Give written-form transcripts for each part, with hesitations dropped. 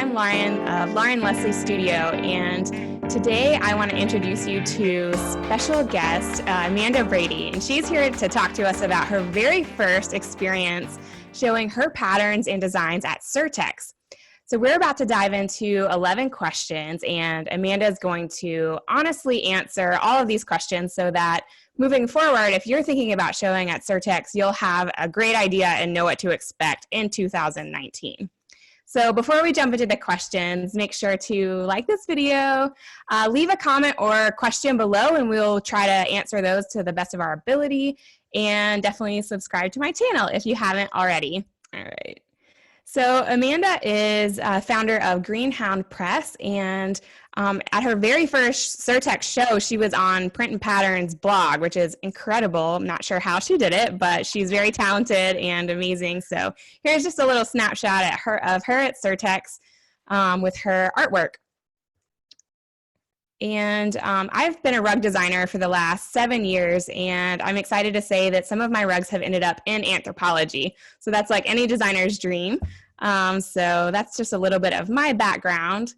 I'm Lauren of Lauren Leslie Studio, and today I want to introduce you to special guest Amanda Brady, and she's here to talk to us about her very first experience showing her patterns and designs at Surtex. So we're about to dive into 11 questions, and Amanda is going to honestly answer all of these questions so that moving forward, if you're thinking about showing at Surtex, you'll have a great idea and know what to expect in 2019. So before we jump into the questions, make sure to like this video, leave a comment or question below, and we'll try to answer those to the best of our ability, and definitely subscribe to my channel if you haven't already. All right. So Amanda is founder of Greenhound Press, and at her very first Surtex show, she was on Print and Pattern's blog, which is incredible. I'm not sure how she did it, but she's very talented and amazing. So here's just a little snapshot of her at Surtex with her artwork. And I've been a rug designer for the last 7 years, and I'm excited to say that some of my rugs have ended up in anthropology. So that's like any designer's dream. So that's just a little bit of my background.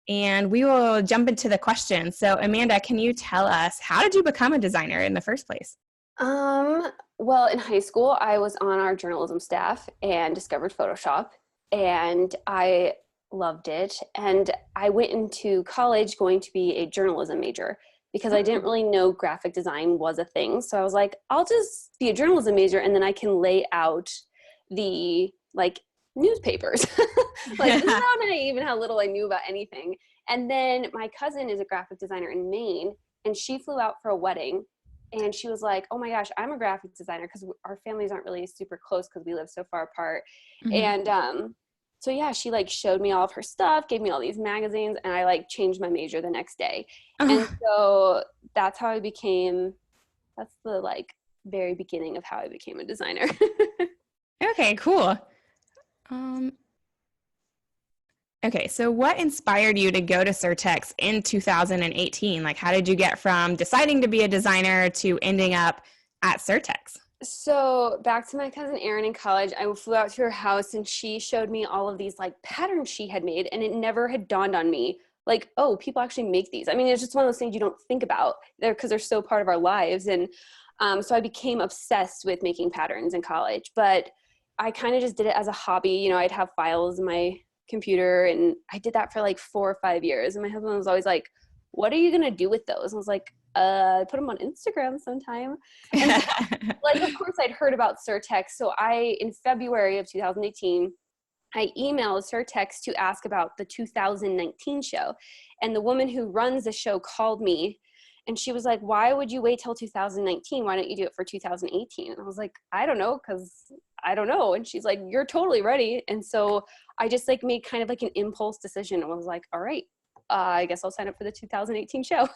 And we will jump into the questions. So Amanda, can you tell us, how did you become a designer in the first place? Well, in high school, I was on our journalism staff and discovered Photoshop, and I loved it. And I went into college going to be a journalism major because I didn't really know graphic design was a thing. So I was like, I'll just be a journalism major, and then I can lay out the newspapers. This is how naive and how little I knew about anything. And then my cousin is a graphic designer in Maine, and she flew out for a wedding, and she was like, oh my gosh, I'm a graphic designer, because our families aren't really super close because we live so far apart. Mm-hmm. And so yeah, she showed me all of her stuff, gave me all these magazines, and I changed my major the next day. And so that's how that's the very beginning of how I became a designer. Okay, cool. Okay, so what inspired you to go to Surtex in 2018? How did you get from deciding to be a designer to ending up at Surtex? So back to my cousin Erin in college, I flew out to her house, and she showed me all of these patterns she had made, and it never had dawned on me oh, people actually make these. I mean, it's just one of those things you don't think about there because they're so part of our lives. And so I became obsessed with making patterns in college, but I kind of just did it as a hobby. I'd have files in my computer, and I did that for 4 or 5 years. And my husband was always like, what are you going to do with those? And I was like, put them on Instagram sometime. And so, of course I'd heard about Surtex. So in February of 2018, I emailed Surtex to ask about the 2019 show. And the woman who runs the show called me, and she was like, why would you wait till 2019? Why don't you do it for 2018? And I was like, I don't know, because I don't know. And she's like, you're totally ready. And so I just made kind of an impulse decision, and was like, all right, I guess I'll sign up for the 2018 show.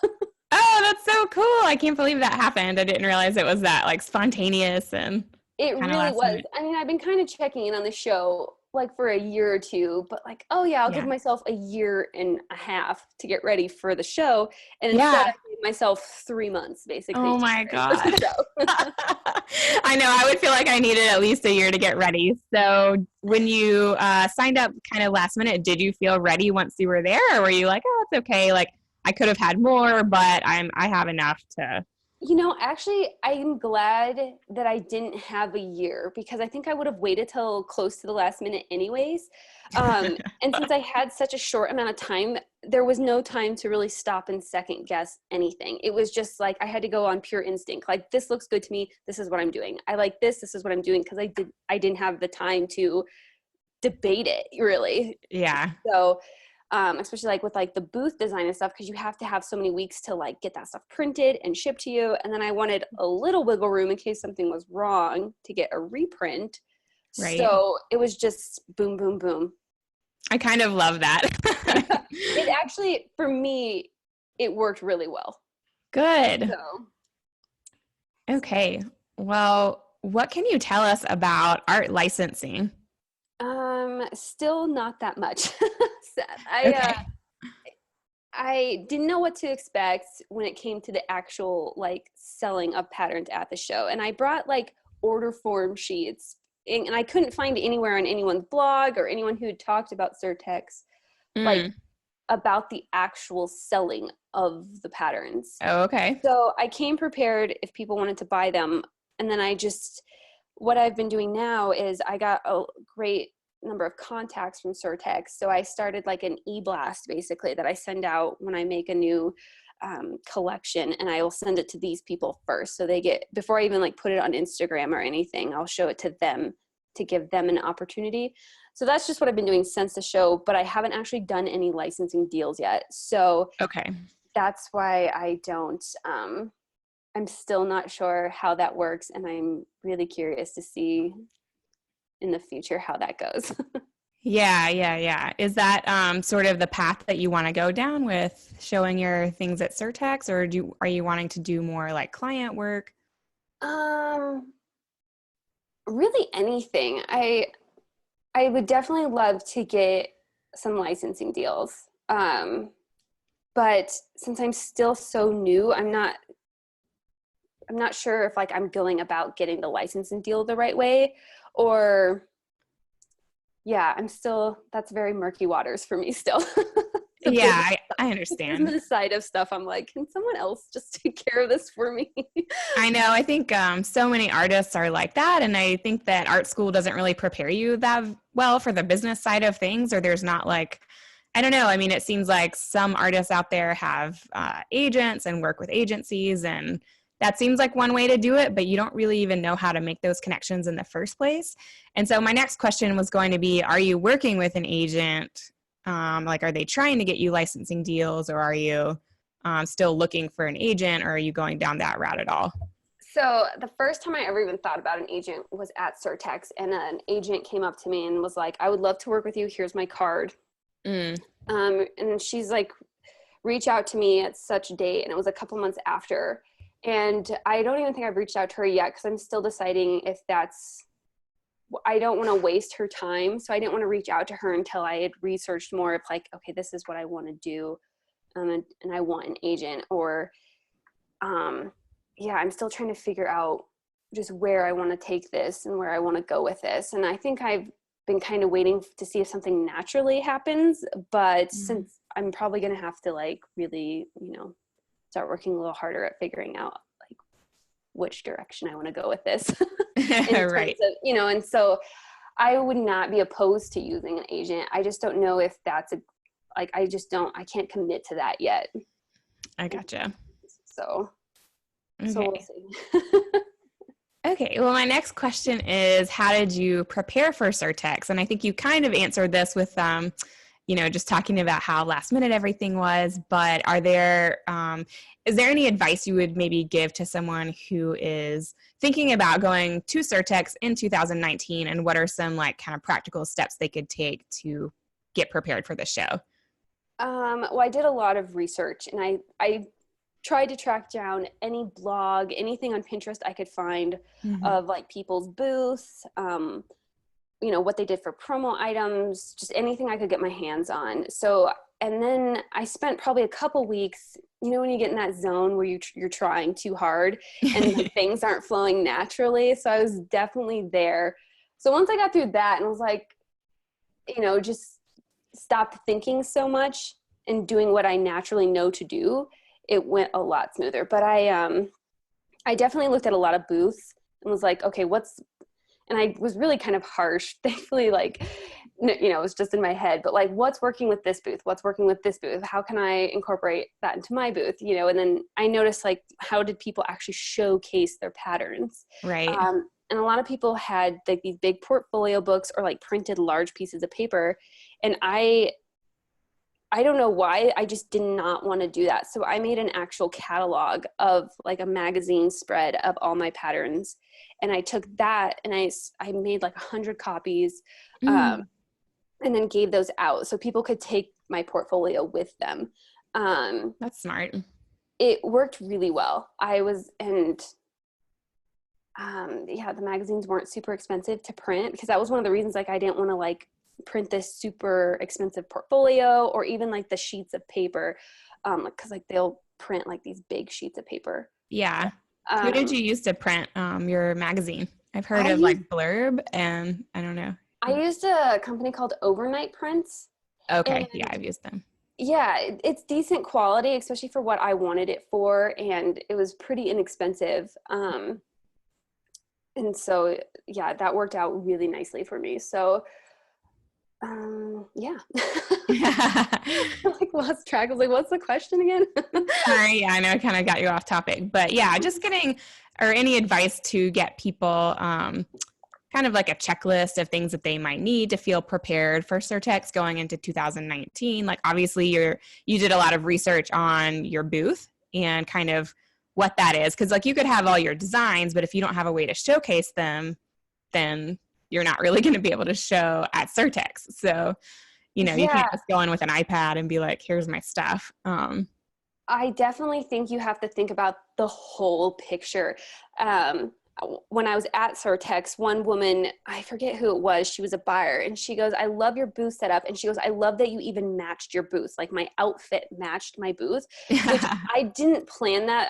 Oh, that's so cool. I can't believe that happened. I didn't realize it was that spontaneous and it really was. Minute. I mean, I've been kind of checking in on the show for a year or two, but oh yeah, I'll give myself a year and a half to get ready for the show. And instead I gave myself 3 months basically. Oh my God. I know, I would feel like I needed at least a year to get ready. So when you signed up kind of last minute, did you feel ready once you were there, or were you like, oh, it's okay, I could have had more, but I have enough to... Actually, I'm glad that I didn't have a year, because I think I would have waited till close to the last minute anyways. And since I had such a short amount of time, there was no time to really stop and second guess anything. It was just I had to go on pure instinct. This looks good to me. This is what I'm doing. I like this. This is what I'm doing. Because I didn't have the time to debate it, really. Yeah. So especially with the booth design and stuff, because you have to have so many weeks to get that stuff printed and shipped to you. And then I wanted a little wiggle room in case something was wrong to get a reprint. Right. So it was just boom, boom, boom. I kind of love that. It actually, for me, it worked really well. Good. Okay. Well, what can you tell us about art licensing? Still not that much. I didn't know what to expect when it came to the actual selling of patterns at the show. And I brought order form sheets and I couldn't find anywhere on anyone's blog or anyone who had talked about Surtex, like about the actual selling of the patterns. Oh, okay. So I came prepared if people wanted to buy them. And then what I've been doing now is I got a great number of contacts from Surtex. So I started like an e-blast basically that I send out when I make a new collection, and I will send it to these people first. So they get, before I even like put it on Instagram or anything, I'll show it to them to give them an opportunity. So that's just what I've been doing since the show, but I haven't actually done any licensing deals yet. So okay, that's why I don't, I'm still not sure how that works. And I'm really curious to see in the future how that goes. Yeah. Is that sort of the path that you want to go down with showing your things at Surtex, or are you wanting to do more like client work? Really anything. I would definitely love to get some licensing deals. But since I'm still so new, I'm not sure if like I'm going about getting the licensing deal the right way, or yeah, that's very murky waters for me still. Yeah, I understand. The side of stuff, I'm like, can someone else just take care of this for me? I know. I think so many artists are like that. And I think that art school doesn't really prepare you that well for the business side of things, or there's not like, I don't know. I mean, it seems like some artists out there have agents and work with agencies, and that seems like one way to do it, but you don't really even know how to make those connections in the first place. And so my next question was going to be, are you working with an agent? Like, are they trying to get you licensing deals, or are you still looking for an agent, or are you going down that route at all? So the first time I ever even thought about an agent was at Surtex, and an agent came up to me and was like, I would love to work with you. Here's my card. And she's like, reach out to me at such a date. And it was a couple months after. And I don't even think I've reached out to her yet, because I'm still deciding if I don't want to waste her time. So I didn't want to reach out to her until I had researched more of like, okay, this is what I want to do. And I want an agent, or, yeah, I'm still trying to figure out just where I want to take this and where I want to go with this. And I think I've been kind of waiting to see if something naturally happens, but since I'm probably going to have to like really, start working a little harder at figuring out like which direction I want to go with this. Right. And so I would not be opposed to using an agent. I just don't know if that's I can't commit to that yet. I gotcha. So Okay. we'll see. Okay. Well, my next question is, how did you prepare for Surtex? And I think you kind of answered this with, just talking about how last minute everything was, but is there any advice you would maybe give to someone who is thinking about going to Surtex in 2019, and what are some like kind of practical steps they could take to get prepared for the show? Well, I did a lot of research, and I tried to track down any blog, anything on Pinterest I could find of like people's booths, what they did for promo items, just anything I could get my hands on. So, and then I spent probably a couple weeks, when you get in that zone where you're trying too hard and things aren't flowing naturally. So I was definitely there. So once I got through that and was like, just stopped thinking so much and doing what I naturally know to do, it went a lot smoother. But I definitely looked at a lot of booths and was like, okay, and I was really kind of harsh, thankfully, like, it was just in my head, but like, what's working with this booth? What's working with this booth? How can I incorporate that into my booth? And then I noticed like, how did people actually showcase their patterns? Right. And a lot of people had like these big portfolio books or like printed large pieces of paper. And I don't know why, I just did not want to do that. So I made an actual catalog of like a magazine spread of all my patterns. And I took that and I made like 100 copies and then gave those out so people could take my portfolio with them. That's smart. It worked really well. The magazines weren't super expensive to print, because that was one of the reasons like I didn't want to like print this super expensive portfolio or even like the sheets of paper, because like they'll print like these big sheets of paper. Yeah. Who did you use to print your magazine? I've heard I of used, like Blurb, and I don't know. I used a company called Overnight Prints, Okay. Yeah, and I've used them. yeah, it's decent quality, especially for what I wanted it for, and it was pretty inexpensive. And so yeah, that worked out really nicely for me. So yeah. Like lost track. I was like, what's the question again? Sorry, yeah, I know I kind of got you off topic, but yeah, just getting or any advice to get people kind of like a checklist of things that they might need to feel prepared for Surtex going into 2019. Like obviously you did a lot of research on your booth and kind of what that is, because like you could have all your designs, but if you don't have a way to showcase them, then you're not really going to be able to show at Surtex. So you Yeah, can't just go in with an iPad and be like, here's my stuff. I definitely think you have to think about the whole picture. When I was at Surtex, one woman, I forget who it was, she was a buyer, and she goes, I love your booth setup. And she goes, I love that you even matched your booth. Like my outfit matched my booth, which I didn't plan that.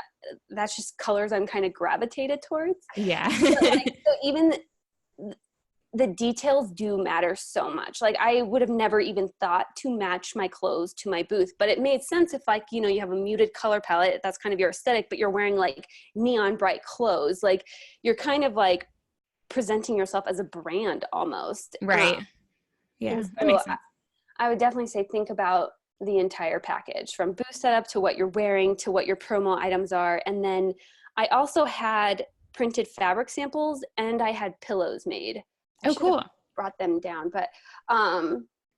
That's just colors I'm kind of gravitated towards. Yeah. But like, so even the details do matter so much. Like I would have never even thought to match my clothes to my booth, but it made sense if like, you have a muted color palette, that's kind of your aesthetic, but you're wearing like neon bright clothes. Like you're kind of like presenting yourself as a brand almost. Right. And Yeah, that so makes sense. I would definitely say, think about the entire package from booth setup to what you're wearing to what your promo items are. And then I also had printed fabric samples and I had pillows made. I Oh, should have cool. brought them down, but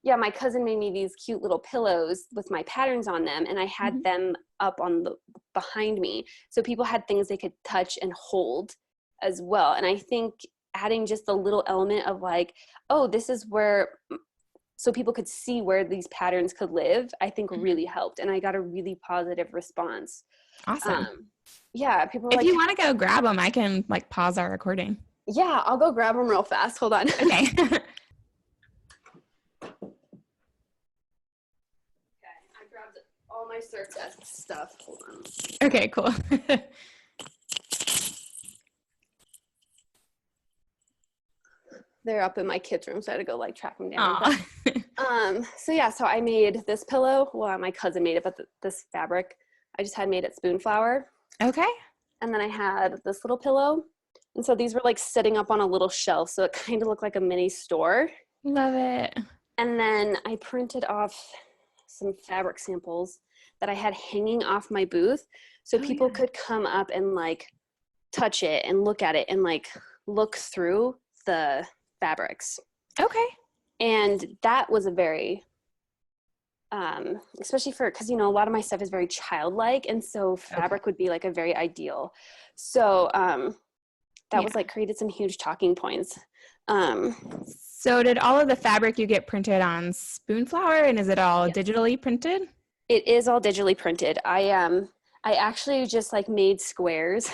yeah, my cousin made me these cute little pillows with my patterns on them, and I had them up on the behind me, so people had things they could touch and hold as well. And I think adding just a little element of like, oh, this is where, so people could see where these patterns could live, I think really helped, and I got a really positive response. Awesome. Yeah, people were If like, you want to go grab them, I can like pause our recording. yeah, I'll go grab them real fast. Hold on. Okay. I grabbed all my Cert X stuff. Hold on. Okay, cool. They're up in my kids' room, so I had to go like track them down. Aw. So yeah, so I made this pillow. Well, my cousin made it, but this fabric I just had made at Spoonflower. Okay. And then I had this little pillow. And so these were like sitting up on a little shelf, so it kind of looked like a mini store. Love it. And then I printed off some fabric samples that I had hanging off my booth, so people could come up and like touch it and look at it and like look through the fabrics. Okay. And that was a very especially for, because a lot of my stuff is very childlike, and so fabric would be like a very ideal. So that was like created some huge talking points. So did all of the fabric you get printed on Spoonflower, and is it all digitally printed? It is all digitally printed. I actually just like made squares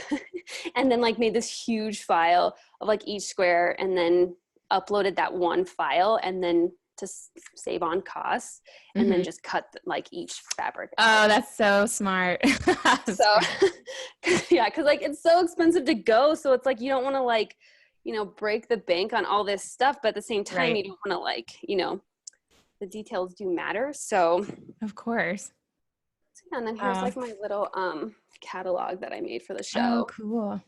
and then like made this huge file of like each square, and then uploaded that one file, and then to save on costs, and then just cut like each fabric out. Oh, that's so smart. So yeah, because like it's so expensive to go, so it's like you don't want to like break the bank on all this stuff, but at the same time you don't want to like the details do matter. So of course. yeah, and then here's like my little catalog that I made for the Oh, show. cool.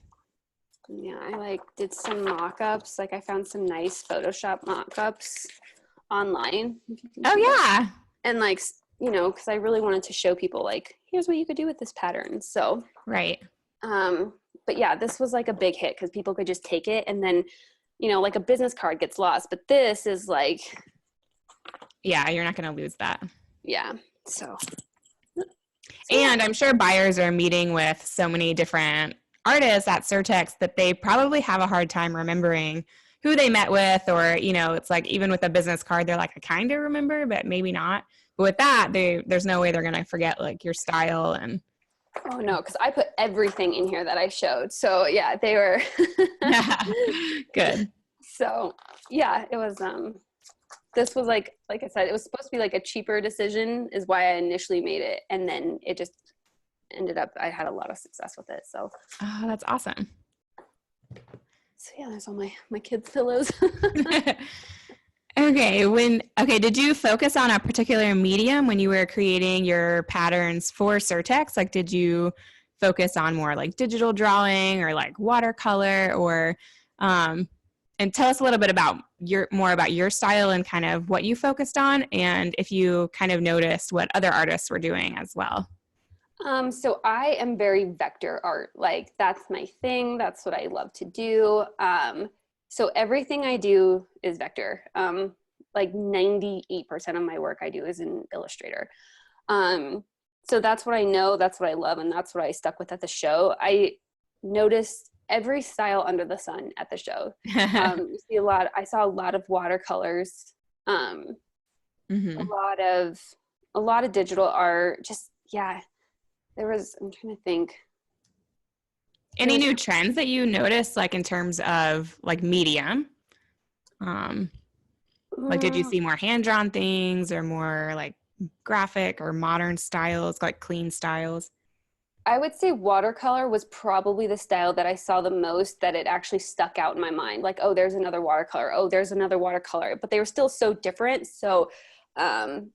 Yeah, I like did some mock-ups. Like I found some nice Photoshop mock-ups online. Oh yeah. And like because I really wanted to show people like, here's what you could do with this pattern. So Right. but yeah, this was like a big hit because people could just take it, and then like a business card gets lost, but this is like, yeah, you're not going to lose that. yeah. So And I'm sure buyers are meeting with so many different artists at Surtex that they probably have a hard time remembering who they met with, or, it's like even with a business card, they're like, I kind of remember, but maybe not. But with that, there's no way they're going to forget like your style. And oh no, because I put everything in here that I showed. So yeah, they were good. So yeah, it was this was like I said, it was supposed to be like a cheaper decision is why I initially made it, and then it just ended up I had a lot of success with it. So Oh, that's awesome. So yeah, there's all my kids' pillows. Okay, did you focus on a particular medium when you were creating your patterns for Surtex? Like, did you focus on more like digital drawing or like watercolor, or and tell us a little bit about your style and kind of what you focused on, and if you kind of noticed what other artists were doing as well. So I am very vector art. Like that's my thing. That's what I love to do. So everything I do is vector. Like 98% of my work I do is in Illustrator. So that's what I know, that's what I love, and that's what I stuck with at the show. I noticed every style under the sun at the show. I saw a lot of watercolors, Mm-hmm. a lot of digital art. Just yeah, I'm trying to think. Any new trends that you noticed, like in terms of like medium? Like, did you see more hand-drawn things or more like graphic or modern styles, like clean styles? I would say watercolor was probably the style that I saw the most, that it actually stuck out in my mind. Like, oh, there's another watercolor. Oh, there's another watercolor. But they were still so different. So I'm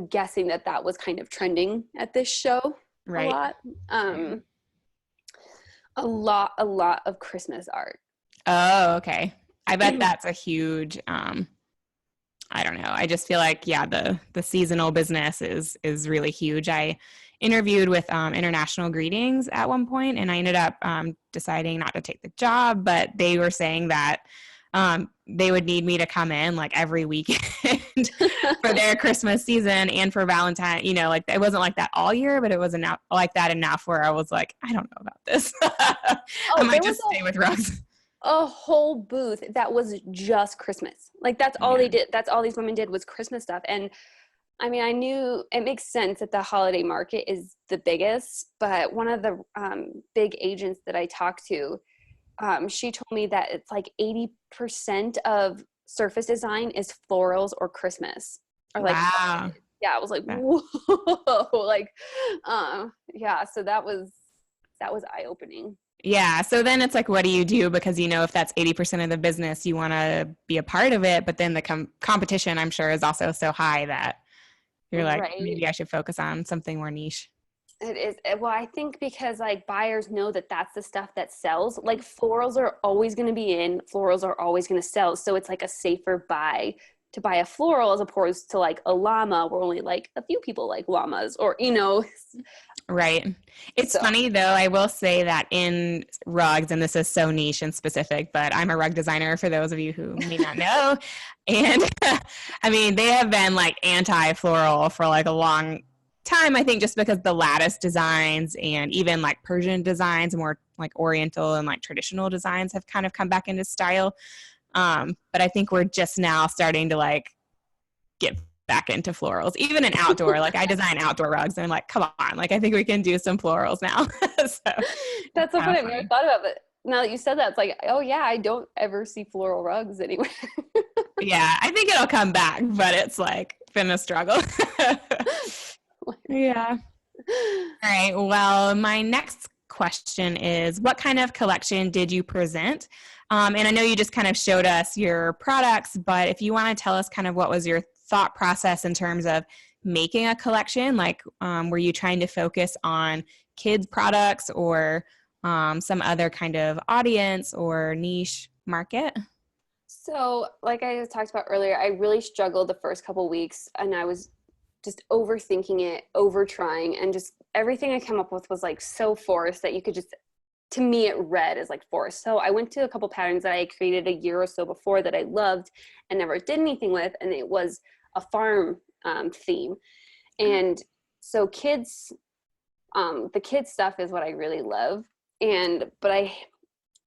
guessing that was kind of trending at this show Right. a lot. A lot of Christmas art. Oh, okay. I bet that's a huge, I don't know. I just feel like, yeah, the seasonal business is really huge. I interviewed with International Greetings at one point, and I ended up deciding not to take the job, but they were saying that they would need me to come in like every weekend for their Christmas season and for Valentine. You know, like it wasn't like that all year, but it was enough like that enough where I was like, I don't know about this. I might just stay with rugs. A whole booth that was just Christmas. Like that's all they did. That's all these women did was Christmas stuff. And I mean, I knew it makes sense that the holiday market is the biggest, but one of the big agents that I talked to, she told me that it's like 80% of surface design is florals or Christmas. Or like, wow. Yeah, I was like, whoa, like, yeah. So that was eye-opening. Yeah. So then it's like, what do you do? Because, you know, if that's 80% of the business, you want to be a part of it. But then the competition, I'm sure, is also so high that you're like, right. Maybe I should focus on something more niche. It is. Well, I think because like buyers know that that's the stuff that sells. Like florals are always going to be in. Florals are always going to sell. So it's like a safer buy to buy a floral as opposed to like a llama where only like a few people like llamas, or, you know. Right. It's funny though, I will say that in rugs, and this is so niche and specific, but I'm a rug designer for those of you who may not know. And I mean, they have been like anti-floral for like a long time, I think, just because the lattice designs and even like Persian designs, more like Oriental and like traditional designs have kind of come back into style. But I think we're just now starting to like get back into florals, even in outdoor. Like I design outdoor rugs and I'm like, come on, like I think we can do some florals now. So that's so funny. I've never thought about it. Now that you said that, it's like, oh yeah, I don't ever see floral rugs anywhere. Yeah, I think it'll come back, but it's like been a struggle. Yeah. All right. Well, my next question is, what kind of collection did you present? And I know you just kind of showed us your products, but if you want to tell us kind of what was your thought process in terms of making a collection, like were you trying to focus on kids products or some other kind of audience or niche market? So like I talked about earlier, I really struggled the first couple weeks, and I was just overthinking it, over trying, and just everything I came up with was like so forced that you could just, to me, it read as like forced. So I went to a couple patterns that I created a year or so before that I loved and never did anything with, and it was a farm theme. And so kids, the kids stuff is what I really love. But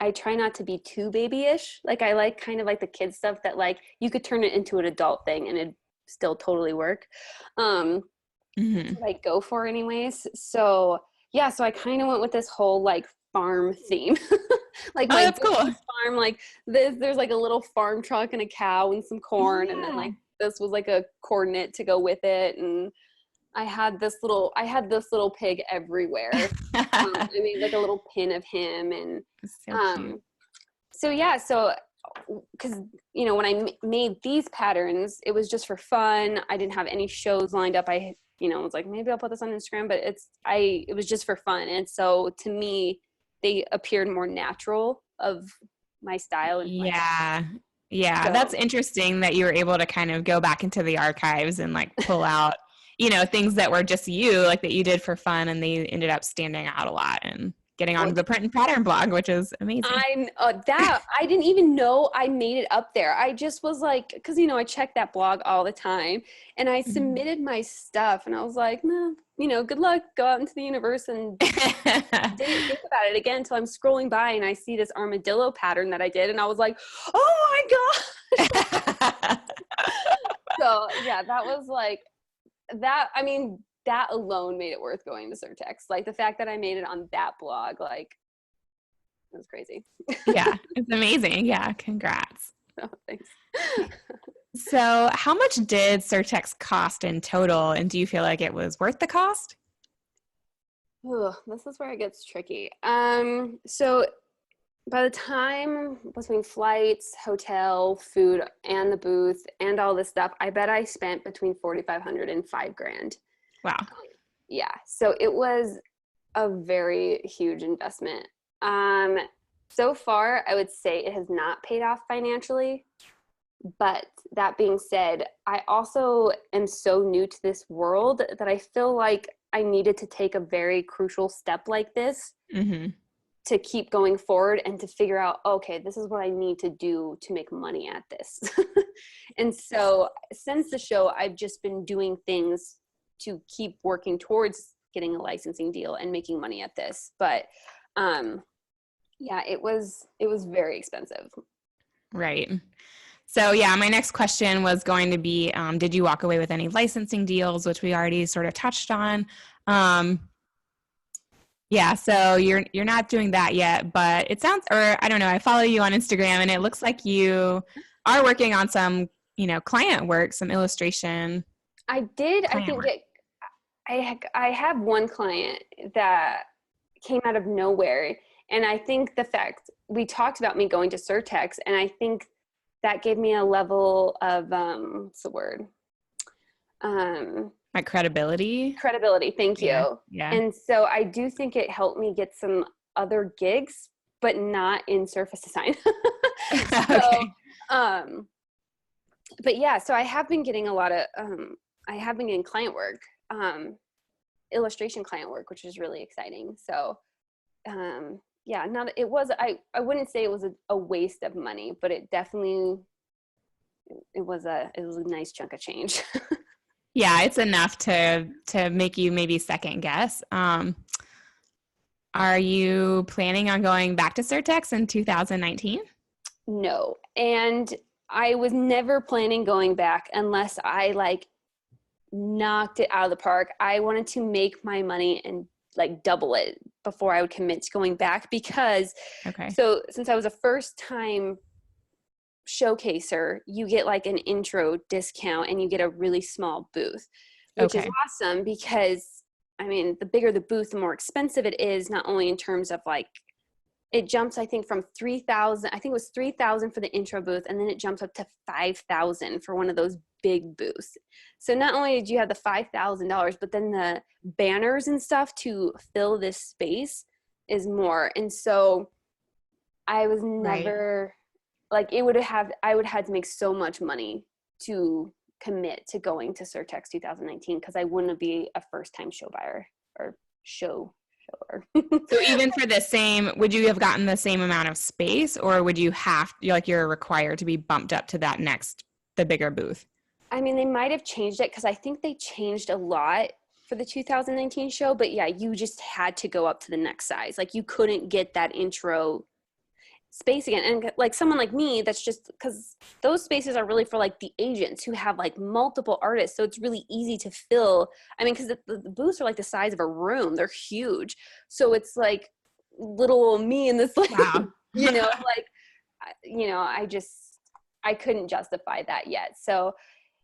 I try not to be too babyish. Like I like kind of like the kids stuff that like you could turn it into an adult thing and it'd still totally work. That's what I go for anyways. So yeah, so I kind of went with this whole like farm theme. Like my that's cool. Farm, like there's like a little farm truck and a cow and some corn, and then like this was like a coordinate to go with it, and I had this little pig everywhere. I made like a little pin of him, and so cute. So because when I made these patterns, it was just for fun. I didn't have any shows lined up. I was like, maybe I'll put this on Instagram, but it was just for fun. And so to me, they appeared more natural of my style. And Yeah. Yeah. so, That's interesting that you were able to kind of go back into the archives and like pull out, things that were just you, like that you did for fun, and they ended up standing out a lot and getting on the print and pattern blog, which is amazing. I didn't even know I made it up there. I just was like, because I check that blog all the time, and I submitted my stuff, and I was like, no, good luck, go out into the universe, and didn't think about it again until I'm scrolling by and I see this armadillo pattern that I did, and I was like, oh my god. So yeah, that was like that. I mean, that alone made it worth going to Surtex. Like the fact that I made it on that blog, like, it was crazy. Yeah, it's amazing. Yeah, congrats. Oh, thanks. So how much did Surtex cost in total, and do you feel like it was worth the cost? Ooh, this is where it gets tricky. So by the time between flights, hotel, food, and the booth, and all this stuff, I bet I spent between $4,500 and $5,000. Wow. Yeah. So it was a very huge investment. So far, I would say it has not paid off financially. But that being said, I also am so new to this world that I feel like I needed to take a very crucial step like this to keep going forward and to figure out, okay, this is what I need to do to make money at this. And so since the show, I've just been doing things to keep working towards getting a licensing deal and making money at this. But yeah, it was very expensive. Right. So yeah, my next question was going to be, did you walk away with any licensing deals, which we already sort of touched on? Yeah, so you're not doing that yet, but it sounds, or I don't know, I follow you on Instagram, and it looks like you are working on some, client work, some illustration. I did. I think I have one client that came out of nowhere, and I think the fact we talked about me going to Surtex, and I think that gave me a level of what's the word? Like credibility. Credibility. Thank you. Yeah. And so I do think it helped me get some other gigs, but not in surface design. Okay. But yeah, so I have been getting a lot of I have been getting client work, illustration client work, which is really exciting. So yeah, I wouldn't say it was a waste of money, but it definitely it was a nice chunk of change. Yeah, it's enough to make you maybe second guess. Are you planning on going back to Surtex in 2019? No. And I was never planning going back unless I like knocked it out of the park. I wanted to make my money and like double it before I would commit to going back, because so since I was a first time showcaser, you get like an intro discount and you get a really small booth, which is awesome, because I mean, the bigger the booth, the more expensive it is, not only in terms of like, it jumps, I think from 3,000, I think it was 3,000 for the intro booth, and then it jumps up to 5,000 for one of those big booths. So not only did you have the $5,000, but then the banners and stuff to fill this space is more. And so I was never like, I would have to make so much money to commit to going to Surtex 2019, because I wouldn't be a first time show buyer or shower. So even for the same, would you have gotten the same amount of space, or would you you're required to be bumped up to the bigger booth? I mean, they might have changed it, because I think they changed a lot for the 2019 show, but yeah, you just had to go up to the next size. Like you couldn't get that intro space again. And like someone like me, that's just because those spaces are really for like the agents who have like multiple artists, so it's really easy to fill. I mean, because the booths are like the size of a room, they're huge, so it's like little me in this like like I couldn't justify that yet. So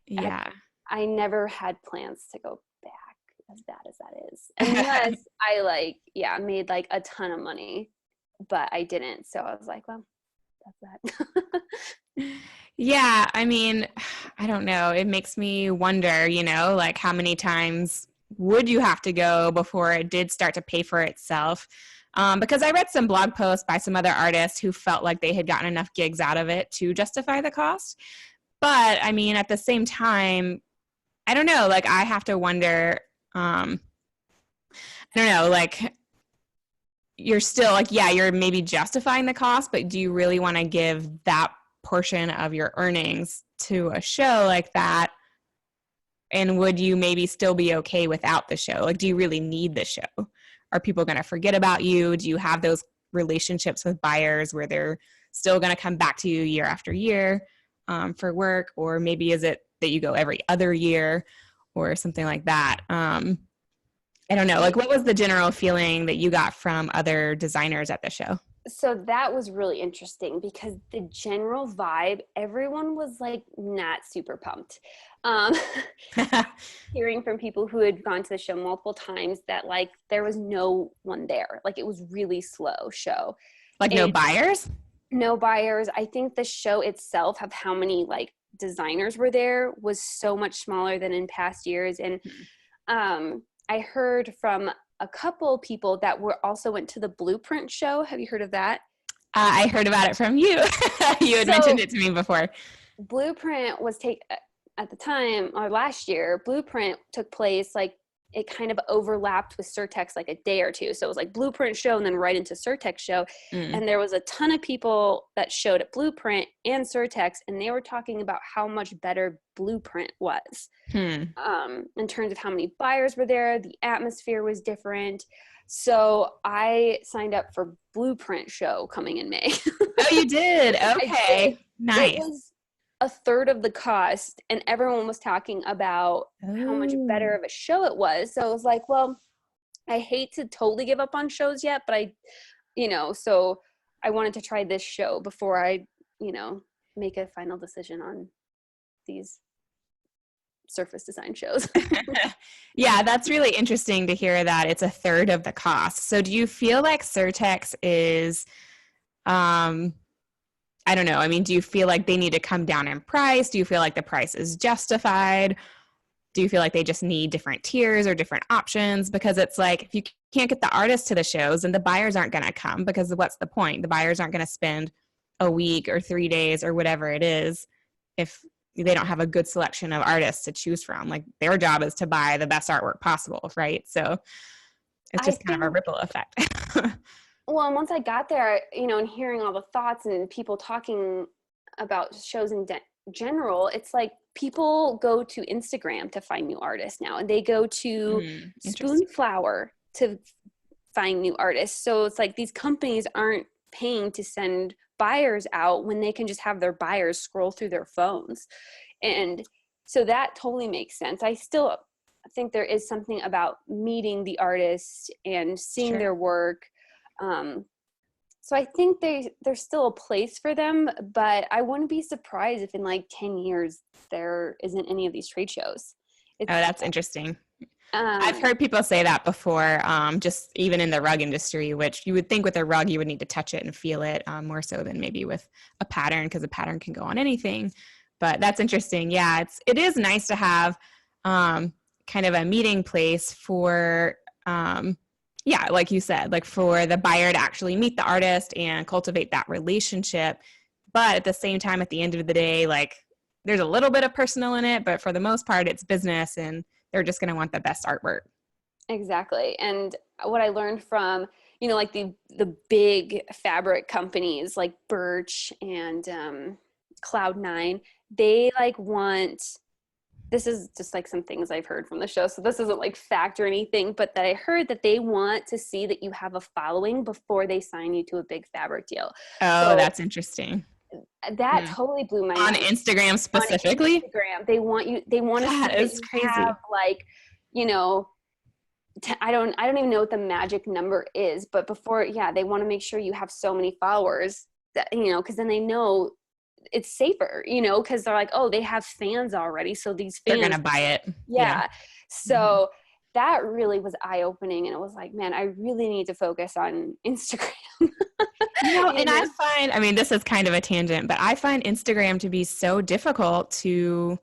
yeah, I never had plans to go back, as bad as that is, unless I made like a ton of money. But I didn't. So I was like, well, does that. Yeah, I mean, I don't know. It makes me wonder, like how many times would you have to go before it did start to pay for itself? Because I read some blog posts by some other artists who felt like they had gotten enough gigs out of it to justify the cost. But I mean, at the same time, I don't know, like I have to wonder, I don't know, like you're still like, yeah, you're maybe justifying the cost, but do you really want to give that portion of your earnings to a show like that? And would you maybe still be okay without the show? Like, do you really need the show? Are people going to forget about you? Do you have those relationships with buyers where they're still going to come back to you year after year for work? Or maybe is it that you go every other year or something like that? I don't know. Like, what was the general feeling that you got from other designers at the show? So that was really interesting because the general vibe, everyone was like not super pumped. Um, Hearing from people who had gone to the show multiple times that like there was no one there. Like it was really slow show. Like no buyers? No buyers. I think the show itself of how many like designers were there was so much smaller than in past years. And I heard from a couple people that were also went to the Blueprint show. Have you heard of that? I heard about it from you. You had mentioned it to me before. Blueprint was at the time or last year. Blueprint took place like it kind of overlapped with Surtex like a day or two. So it was like Blueprint show and then right into Surtex show. And there was a ton of people that showed at Blueprint and Surtex, and they were talking about how much better Blueprint was in terms of how many buyers were there. The atmosphere was different. So I signed up for Blueprint show coming in May. Oh, you did? Okay. Nice. It was a third of the cost, and everyone was talking about how much better of a show it was. So I was like, well, I hate to totally give up on shows yet, but so I wanted to try this show before I, make a final decision on these surface design shows. Yeah, that's really interesting to hear that it's a third of the cost. So do you feel like Surtex is, I don't know. I mean, do you feel like they need to come down in price? Do you feel like the price is justified? Do you feel like they just need different tiers or different options? Because it's like, if you can't get the artists to the shows, then the buyers aren't going to come, because what's the point? The buyers aren't going to spend a week or 3 days or whatever it is if they don't have a good selection of artists to choose from. Like, their job is to buy the best artwork possible, right? So it's just kind of a ripple effect. Well, and once I got there, and hearing all the thoughts and people talking about shows in general, it's like people go to Instagram to find new artists now, and they go to Spoonflower to find new artists. So it's like these companies aren't paying to send buyers out when they can just have their buyers scroll through their phones. And so that totally makes sense. I still think there is something about meeting the artist and seeing their work. So I think there's still a place for them, but I wouldn't be surprised if in like 10 years there isn't any of these trade shows. That's interesting. I've heard people say that before, just even in the rug industry, which you would think with a rug you would need to touch it and feel it more so than maybe with a pattern, because a pattern can go on anything. But that's interesting. Yeah, it is nice to have kind of a meeting place for yeah, like you said, like for the buyer to actually meet the artist and cultivate that relationship. But at the same time, at the end of the day, like there's a little bit of personal in it, but for the most part, it's business and they're just going to want the best artwork. Exactly. And what I learned from, like the big fabric companies like Birch and Cloud9, they like want, this is just like some things I've heard from the show, so this isn't like fact or anything, but that I heard that they want to see that you have a following before they sign you to a big fabric deal. Oh, so that's interesting. That totally blew my mind. On Instagram specifically? On Instagram. They want to see that you crazy. have like, I don't even know what the magic number is, but before, they want to make sure you have so many followers that, because then they know it's safer, because they're like, oh, they have fans already, so these fans, they're gonna buy it. Yeah. So that really was eye-opening, and it was like, man, I really need to focus on Instagram. And I find, I mean, this is kind of a tangent, but I find Instagram to be so difficult to,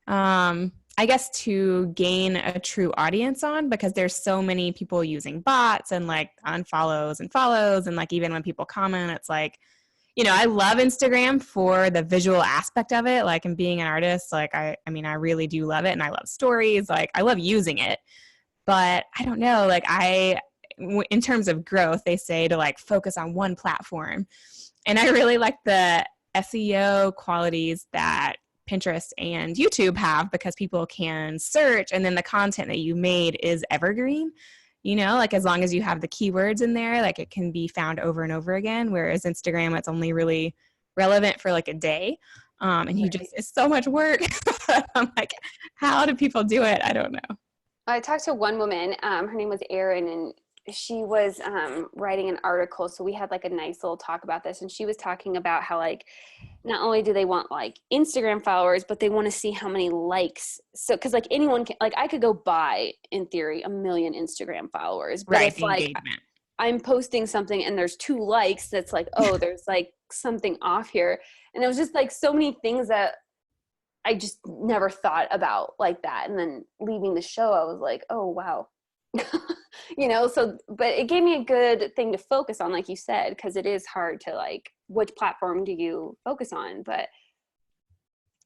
I guess, to gain a true audience on, because there's so many people using bots and like unfollows and follows. And like, even when people comment, it's like, I love Instagram for the visual aspect of it. Like, and being an artist, like, I mean, I really do love it. And I love stories. Like, I love using it. But I don't know, like, in terms of growth, they say to like focus on one platform. And I really like the SEO qualities that Pinterest and YouTube have, because people can search and then the content that you made is evergreen. Like, as long as you have the keywords in there, like, it can be found over and over again. Whereas Instagram, it's only really relevant for like a day. And it's so much work. I'm like, how do people do it? I don't know. I talked to one woman, her name was Erin, and she was writing an article. So we had like a nice little talk about this. And she was talking about how, like, not only do they want like Instagram followers, but they want to see how many likes. So, cause like anyone can, like, I could go buy, in theory, 1 million Instagram followers, but if like engagement. I'm posting something and there's 2 likes, that's like, oh, there's like something off here. And it was just like so many things that I just never thought about like that. And then leaving the show, I was like, oh, wow. So, but it gave me a good thing to focus on, like you said, because it is hard to like, which platform do you focus on? But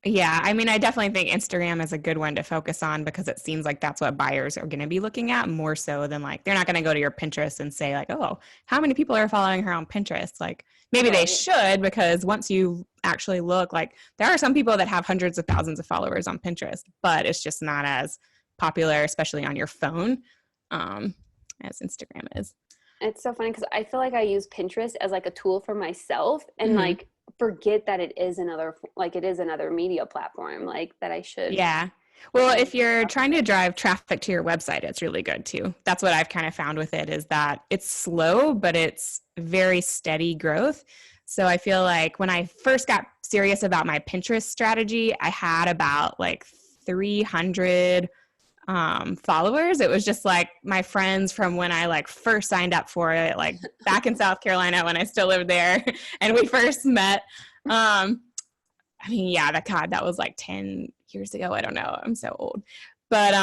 yeah, I mean, I definitely think Instagram is a good one to focus on, because it seems like that's what buyers are going to be looking at more so than like, they're not going to go to your Pinterest and say like, oh, how many people are following her on Pinterest? Like, maybe they should, because once you actually look, like, there are some people that have hundreds of thousands of followers on Pinterest, but it's just not as popular, especially on your phone, as Instagram is. It's so funny because I feel like I use Pinterest as like a tool for myself, and like forget that it is another media platform, like, that I should. Yeah. Well, if you're trying to drive traffic to your website, it's really good too. That's what I've kind of found with it, is that it's slow, but it's very steady growth. So I feel like when I first got serious about my Pinterest strategy, I had about like 300 followers. It was just like my friends from when I like first signed up for it, like back in South Carolina when I still lived there and we first met. I mean, yeah, that was like 10 years ago. I don't know. I'm so old. But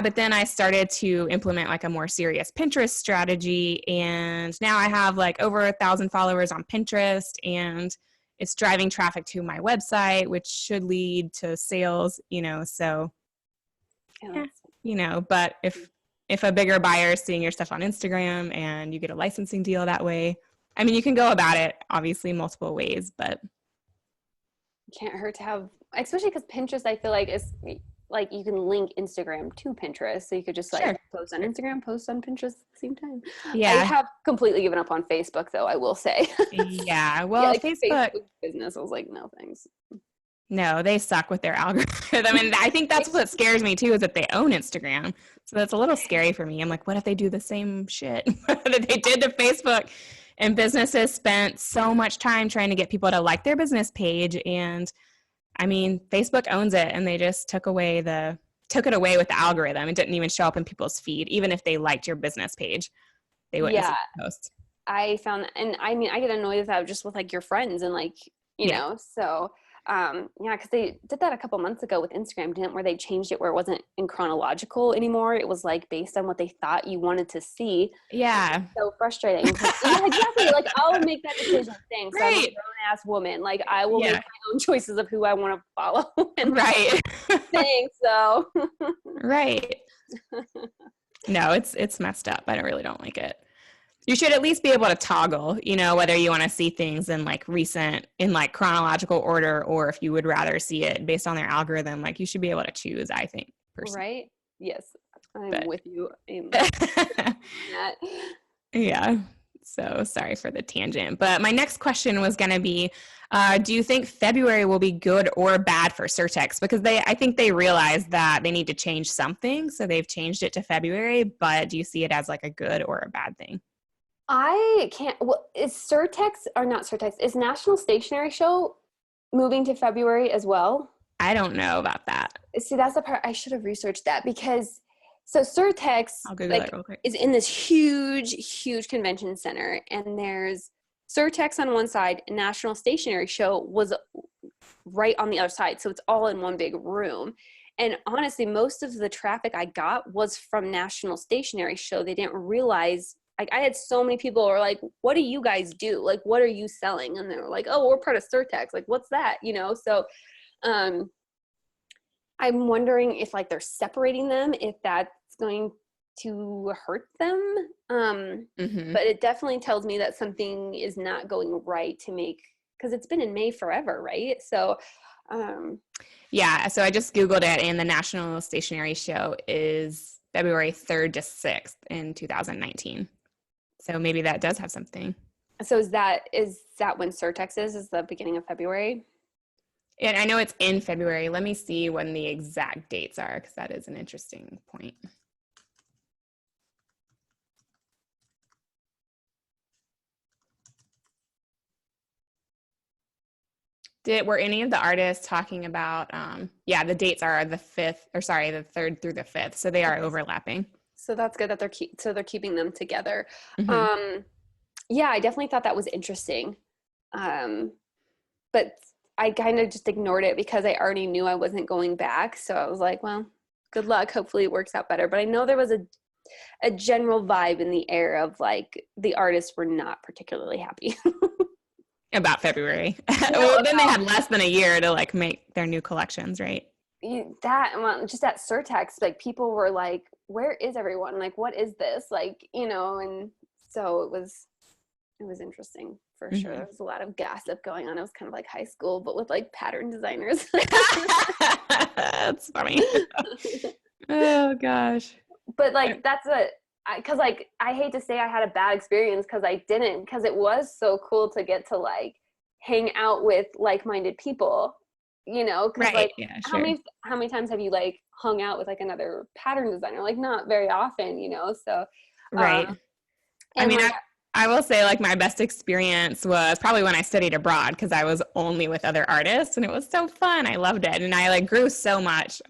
but then I started to implement like a more serious Pinterest strategy, and now I have like over 1,000 followers on Pinterest, and it's driving traffic to my website, which should lead to sales, so but if a bigger buyer is seeing your stuff on Instagram and you get a licensing deal that way, I mean, you can go about it obviously multiple ways, but it can't hurt to have, especially because Pinterest, I feel like, is like you can link Instagram to Pinterest, so you could just like post on Instagram, post on Pinterest at the same time. Yeah, I have completely given up on Facebook, though, I will say. Yeah, well, like Facebook business, I was like, no thanks. No, they suck with their algorithm. And I think that's what scares me too, is that they own Instagram. So that's a little scary for me. I'm like, what if they do the same shit that they did to Facebook? And businesses spent so much time trying to get people to like their business page. And I mean, Facebook owns it, and they just took it away with the algorithm. It didn't even show up in people's feed. Even if they liked your business page, they wouldn't see the post. I found, and I mean, I get annoyed with that just with like your friends and like, you know, so because they did that a couple months ago with Instagram, where they changed it where it wasn't in chronological anymore. It was like based on what they thought you wanted to see. Yeah. So frustrating. Yeah, exactly. Like, I'll make that decision. Thanks. I'm a grown-ass woman. Like, I will make my own choices of who I want to follow. Right. Thanks. So. Right. No, it's messed up. I really don't like it. You should at least be able to toggle, whether you want to see things in like chronological order, or if you would rather see it based on their algorithm. Like, you should be able to choose, I think, personally. Right? Yes. I'm with you in that. Yeah. So sorry for the tangent. But my next question was going to be, do you think February will be good or bad for Surtex? Because I think they realized that they need to change something. So they've changed it to February. But do you see it as like a good or a bad thing? I can't. Well, is Surtex, or not Surtex, is National Stationery Show moving to February as well? I don't know about that. See, that's the part I should have researched that, because Surtex I'll Google it real quick. is in this huge, huge convention center, and there's Surtex on one side, National Stationery Show was right on the other side. So it's all in one big room. And honestly, most of the traffic I got was from National Stationery Show. They didn't realize, like, I had so many people who were like, what do you guys do? Like, what are you selling? And they were like, oh, we're part of Surtex. Like, what's that? You know? So I'm wondering if like they're separating them, if that's going to hurt them. But it definitely tells me that something is not going right to make, because it's been in May forever, right? So yeah, so I just Googled it, and the National Stationery Show is February 3rd to 6th in 2019. So maybe that does have something. So is that when Surtex is the beginning of February? And I know it's in February. Let me see when the exact dates are, because that is an interesting point. Were any of the artists talking about, the dates are the 3rd through the 5th. So they are overlapping. So that's good that they're keeping them together. Yeah, I definitely thought that was interesting. But I kind of just ignored it because I already knew I wasn't going back. So I was like, well, good luck. Hopefully it works out better. But I know there was a general vibe in the air of like the artists were not particularly happy. About February. Well, then they had less than a year to like make their new collections, right? Just at Surtex, like people were like, where is everyone? Like, what is this? Like, you know, and so it was interesting for sure. There was a lot of gossip going on. It was kind of like high school, but with like pattern designers. That's funny. Oh gosh. But like, because like I hate to say I had a bad experience because I didn't, because it was so cool to get to like hang out with like-minded people, you know, because right. like Sure. how many times have you like hung out with like another pattern designer? Like not very often, you know. So right. I mean, I will say like my best experience was probably when I studied abroad, because I was only with other artists and it was so fun. I loved it, and I like grew so much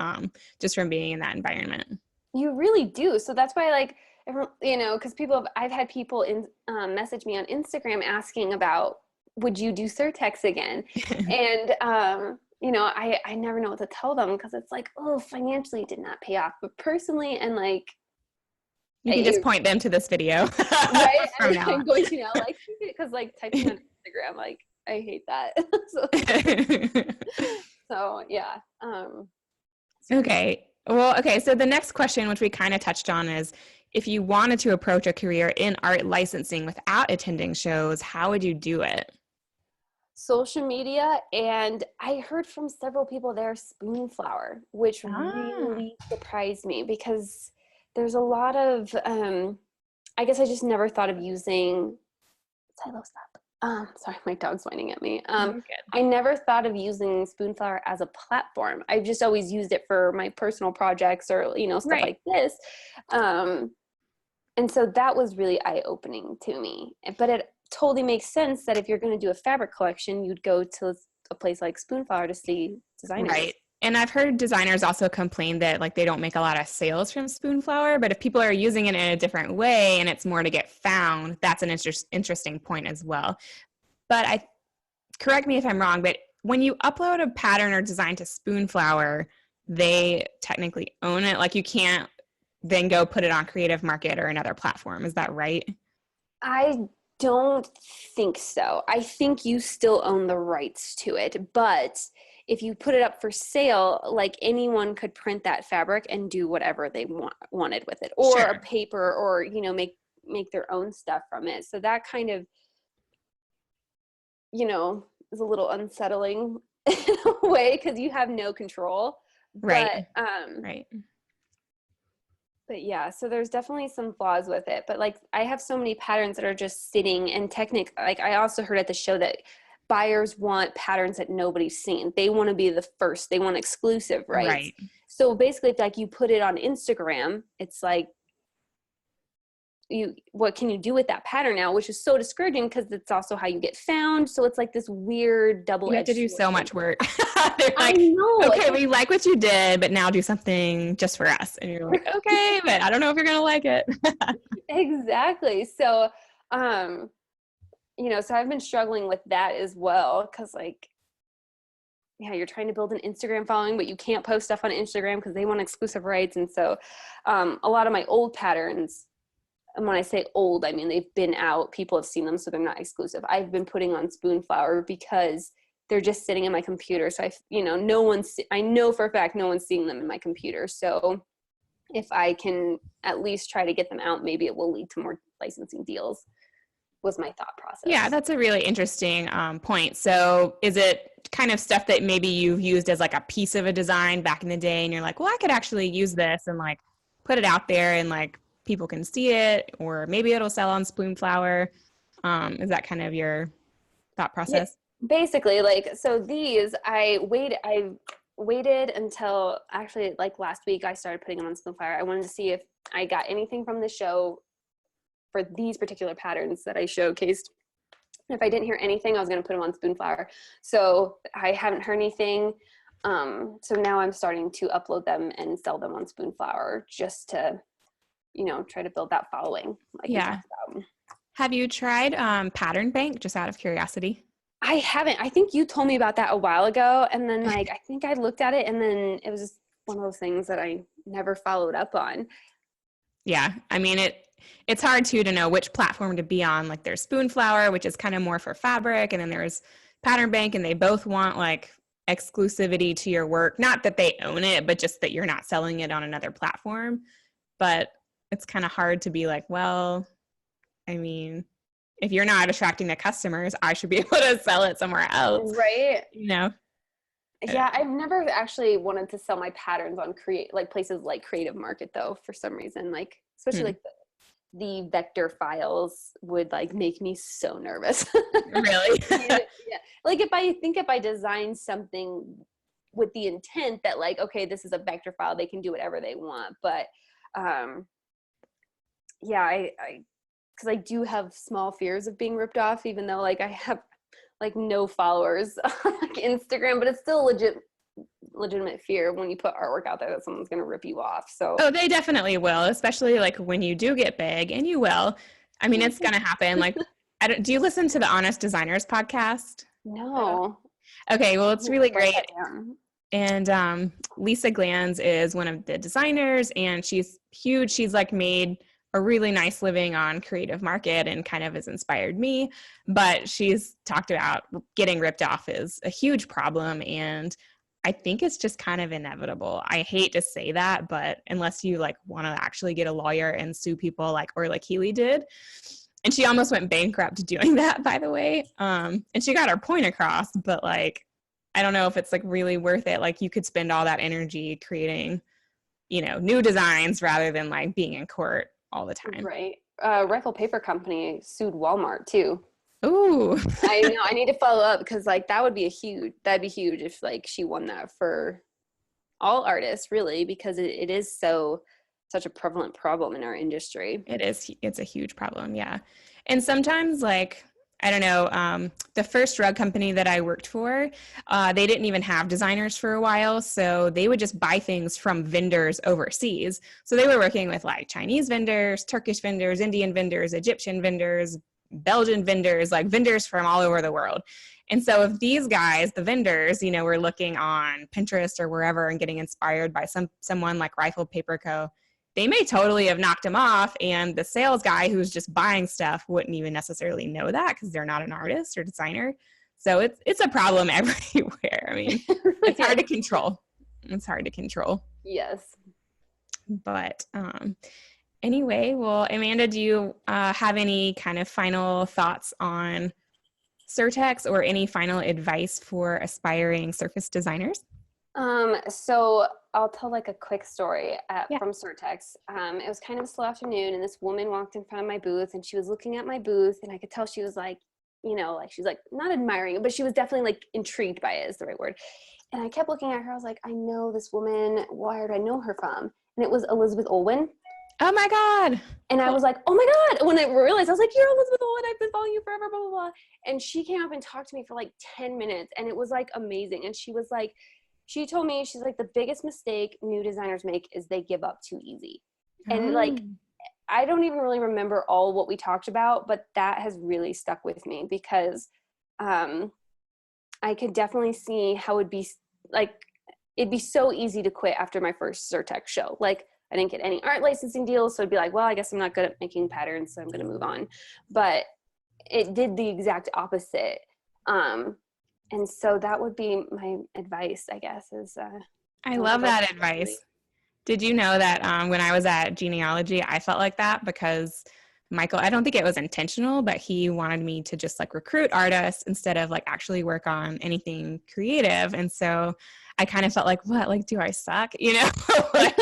just from being in that environment. You really do. So that's why like, you know, because I've had people message me on Instagram asking about, would you do Surtex again? And, you know, I never know what to tell them because it's like, oh, financially it did not pay off. But personally, and like, you can just point them to this video. Right? From now on. I'm going to now, like, because like typing on Instagram, like, I hate that. So yeah. Okay. Well, okay. So the next question, which we kind of touched on, is if you wanted to approach a career in art licensing without attending shows, how would you do it? Social media, and I heard from several people there Spoonflower, which really surprised me because there's a lot of, I guess I just never thought of using, sorry, my dog's whining at me. I never thought of using Spoonflower as a platform. I've just always used it for my personal projects or, you know, stuff like this. And so that was really eye-opening to me. But it totally makes sense that if you're going to do a fabric collection, you'd go to a place like Spoonflower to see designers. Right. And I've heard designers also complain that like they don't make a lot of sales from Spoonflower, but if people are using it in a different way and it's more to get found, that's an interesting point as well. But correct me if I'm wrong, but when you upload a pattern or design to Spoonflower, they technically own it. Like you can't then go put it on Creative Market or another platform. Is that right? I don't think so. I think you still own the rights to it, but if you put it up for sale, like anyone could print that fabric and do whatever they wanted with it, or a paper, or, you know, make their own stuff from it. So that kind of, you know, is a little unsettling in a way because you have no control. Right. But, But yeah, so there's definitely some flaws with it. But like I have so many patterns that are just sitting, and like I also heard at the show that buyers want patterns that nobody's seen. They want to be the first. They want exclusive, right? So basically, if like you put it on Instagram, it's like, what can you do with that pattern now, which is so discouraging because it's also how you get found. So it's like this weird double-edged. You have to do so much work. They're like, I know. Okay, we like what you did, but now do something just for us. And you're like, okay, but I don't know if you're gonna like it. Exactly. So so I've been struggling with that as well. Cause like, yeah, you're trying to build an Instagram following, but you can't post stuff on Instagram because they want exclusive rights. And so a lot of my old patterns, and when I say old, I mean they've been out, people have seen them, so they're not exclusive. I've been putting on Spoonflower because they're just sitting in my computer. So I know for a fact no one's seeing them in my computer. So if I can at least try to get them out, maybe it will lead to more licensing deals, was my thought process. Yeah, that's a really interesting point. So is it kind of stuff that maybe you've used as like a piece of a design back in the day and you're like, well, I could actually use this and like put it out there and like people can see it, or maybe it'll sell on Spoonflower? Is that kind of your thought process? Yeah, basically, like, so these, I waited until actually like last week I started putting them on Spoonflower. I wanted to see if I got anything from the show for these particular patterns that I showcased. If I didn't hear anything, I was going to put them on Spoonflower. So I haven't heard anything. So now I'm starting to upload them and sell them on Spoonflower just to, try to build that following. Like Yeah. Have you tried Pattern Bank, just out of curiosity? I haven't. I think you told me about that a while ago. And then like, I think I looked at it and then it was just one of those things that I never followed up on. Yeah. I mean, it's hard too to know which platform to be on. Like there's Spoonflower, which is kind of more for fabric. And then there's Pattern Bank, and they both want like exclusivity to your work. Not that they own it, but just that you're not selling it on another platform. But it's kind of hard to be like, well, I mean, if you're not attracting the customers, I should be able to sell it somewhere else. Right. Yeah, I've never actually wanted to sell my patterns on places like Creative Market though, for some reason, like especially like the vector files would like make me so nervous. Really? Yeah. Like if I design something with the intent that like, okay, this is a vector file, they can do whatever they want. But because I do have small fears of being ripped off, even though like I have like no followers on like Instagram, but it's still legitimate fear when you put artwork out there that someone's going to rip you off. So they definitely will, especially like when you do get big, and you will. I mean, it's going to happen. Like, do you listen to the Honest Designers podcast? No. Okay, well, it's really great. And Lisa Glanz is one of the designers, and she's huge. She's like made a really nice living on Creative Market and kind of has inspired me. But she's talked about getting ripped off is a huge problem, and I think it's just kind of inevitable. I hate to say that, but unless you like want to actually get a lawyer and sue people like Orla Keeley did. And she almost went bankrupt doing that, by the way. And she got her point across, but like, I don't know if it's like really worth it. Like you could spend all that energy creating, new designs rather than like being in court all the time. Right. Rifle Paper Company sued Walmart too. Ooh. I know. I need to follow up because like that'd be huge if like she won that for all artists really, because it is such a prevalent problem in our industry. It is. It's a huge problem. Yeah. And sometimes like, I don't know, the first rug company that I worked for, they didn't even have designers for a while. So they would just buy things from vendors overseas. So they were working with like Chinese vendors, Turkish vendors, Indian vendors, Egyptian vendors, Belgian vendors, like vendors from all over the world. And so if these guys, the vendors, were looking on Pinterest or wherever and getting inspired by someone like Rifle Paper Co., they may totally have knocked him off, and the sales guy who's just buying stuff wouldn't even necessarily know that because they're not an artist or designer. So it's a problem everywhere. I mean, it's hard to control. It's hard to control. Yes. But anyway, well, Amanda, do you have any kind of final thoughts on Cert X or any final advice for aspiring surface designers? So I'll tell like a quick story from Surtex. It was kind of a slow afternoon, and this woman walked in front of my booth, and she was looking at my booth, and I could tell she was like, like she's like not admiring it, but she was definitely like intrigued by it is the right word. And I kept looking at her. I was like, I know this woman. Where did I know her from? And it was Elizabeth Olwen. Oh my God. And I was like, oh my God. When I realized, I was like, you're Elizabeth Olwen. I've been following you forever, blah, blah, blah. And she came up and talked to me for like 10 minutes, and it was like amazing. And she was like, she told me, she's like, the biggest mistake new designers make is they give up too easy. And like, I don't even really remember all what we talked about, but that has really stuck with me because I could definitely see how it'd be so easy to quit after my first Surtex show. Like, I didn't get any art licensing deals, so it'd be like, well, I guess I'm not good at making patterns, so I'm going to move on. But it did the exact opposite. And so that would be my advice, I guess, is I love that advice. Did you know that when I was at genealogy, I felt like that because Michael, I don't think it was intentional, but he wanted me to just like recruit artists instead of like actually work on anything creative. And so I kind of felt like, what, like, do I suck? You know, like,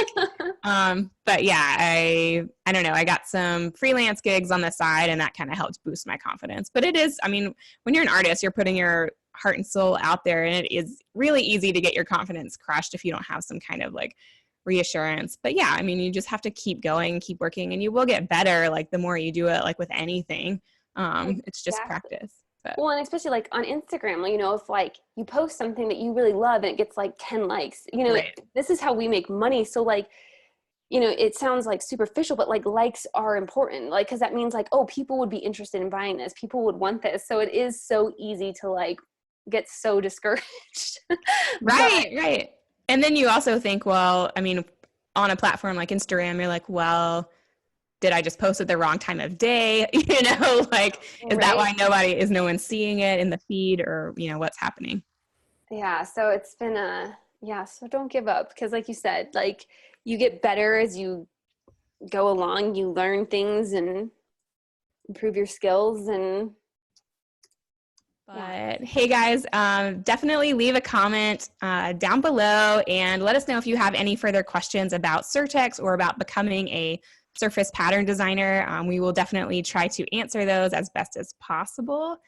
but yeah, I don't know. I got some freelance gigs on the side and that kind of helped boost my confidence. But it is, I mean, when you're an artist, you're putting your heart and soul out there, and it is really easy to get your confidence crushed if you don't have some kind of like reassurance. But yeah, I mean, you just have to keep going, keep working, and you will get better like the more you do it, like with anything. It's just practice. But. Well, and especially like on Instagram, you know, if like you post something that you really love and it gets like 10 likes, you know, right. This is how we make money. So like, you know, it sounds like superficial, but like likes are important, like, because that means like, oh, people would be interested in buying this, people would want this. So it is so easy to like get so discouraged. Right. And then you also think, well, I mean, on a platform like Instagram, you're like, well, did I just post at the wrong time of day? You know, like, is that why no one seeing it in the feed, or, you know, what's happening? Yeah. So it's been so don't give up, because like you said, like you get better as you go along, you learn things and improve your skills. But hey guys, definitely leave a comment down below and let us know if you have any further questions about Surtex or about becoming a surface pattern designer. We will definitely try to answer those as best as possible.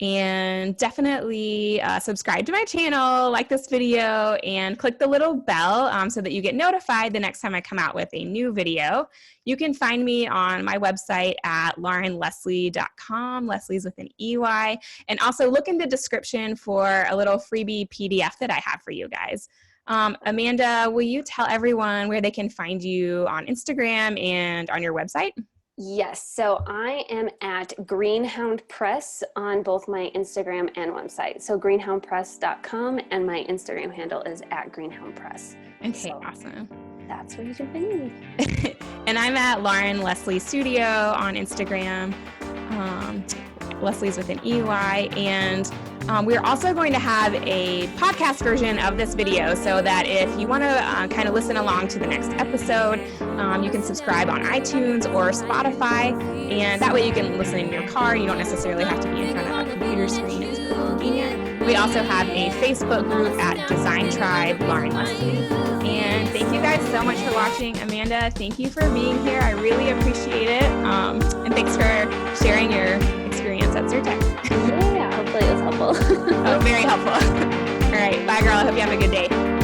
And definitely subscribe to my channel, like this video, and click the little bell so that you get notified the next time I come out with a new video. You can find me on my website at laurenlesley.com, Leslie's with an EY, and also look in the description for a little freebie PDF that I have for you guys. Amanda, will you tell everyone where they can find you on Instagram and on your website? Yes, so I am at Greenhound Press on both my Instagram and website. So greenhoundpress.com, and my Instagram handle is at greenhoundpress. Okay, so awesome. That's where you can find me. And I'm at laurenlesleystudio on Instagram. Leslie's with an EY, and we're also going to have a podcast version of this video so that if you want to kind of listen along to the next episode, you can subscribe on iTunes or Spotify, and that way you can listen in your car. You don't necessarily have to be in front of a computer screen. It's really convenient. We also have a Facebook group at Design Tribe Lauren Leslie. And thank you guys so much for watching. Amanda, thank you for being here. I really appreciate it. And thanks for sharing your experience at Surtex. Yeah, hopefully it was helpful. Oh, very helpful. All right. Bye, girl. I hope you have a good day.